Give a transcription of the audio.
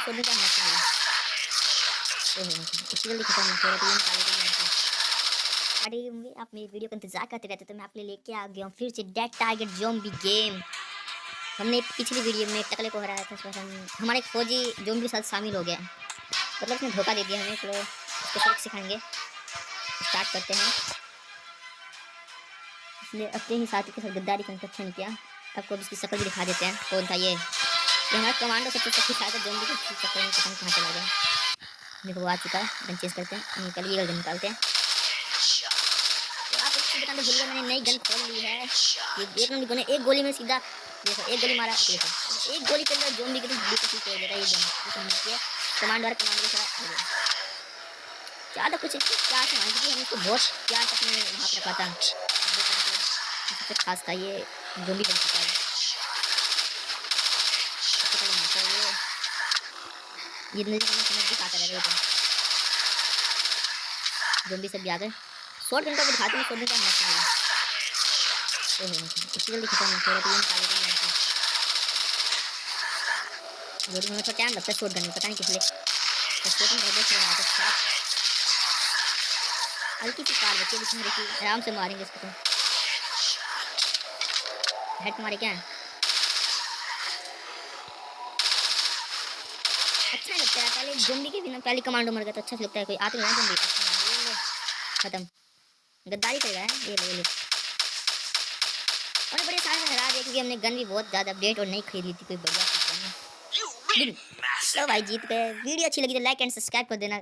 सोने का मत है। इतनी जल्दी खत्म हो रहा है अरे आप मेरी वीडियो का इंतजार करते रहते तो मैं आपके लिए लेके आ गया हूँ फिर से डेड टारगेट ज़ॉम्बी गेम। हमने पिछली वीडियो में टकले को हराया था, उसमें हमारे एक फौजी ज़ॉम्बी के साथ शामिल हो गया, मतलब उसने धोखा दे दिया हमें। तो उसको सबक सिखाएंगे, स्टार्ट करते हैं। इसने अपने ही साथी के साथ गद्दारी कंस्ट्रक्शन किया। आपको इसकी शक्ल भी दिखा देते हैं कौन था ये हमारा कमांडो सबसे शक्तिशाली था ज़ॉम्बी के चक्कर में पता नहीं कहाँ चला गया। देखो वो आ चुका है, गन चेंज करते हैं, निकल ये गन निकालते हैं। तो आप इसको बताने भूल गए, मैंने नई गन खोल ली है। ये एक नंबर गन है, एक गोली में सीधा देखो एक गोली मारा, देखो एक गोली के अंदर ज़ॉम्बी की तो बिल्कुल ठीक हो जाता है। ये गन कमांडो के साथ ज़्यादा कुछ क्या था क्योंकि हम इसको बहुत प्यार से अपने वहाँ पर रखा था। सबसे खास था ये ज़ॉम्बी बन चुका है। ये समझ भी खाता रहेगा ज़ॉम्बी सब भी आ गए। शॉर्ट गन का दिखाती हूँ, शॉर्ट गन का मस्त है। इतनी जल्दी खत्म हो रहा है हमें थोड़ा टाइम लगता है शॉर्ट गन में, पता नहीं किस लिए। हल्की सी कार बची है आराम से मारेंगे इसको। तो हेड मारे क्या अच्छा नहीं लगता है। पहले ज़ॉम्बी के बिना पहले कमांडो मर गया तो अच्छा लगता है, कोई आते नहीं ज़ॉम्बी खत्म गद्दारी करेगा है ये ले। और बड़े सारे में हरा दिया क्योंकि हमने गन भी बहुत ज़्यादा अपडेट और नहीं खरीदी थी कोई बढ़िया सी गन। तो भाई जीत गए। वीडियो अच्छी लगी तो लाइक एंड सब्सक्राइब कर देना।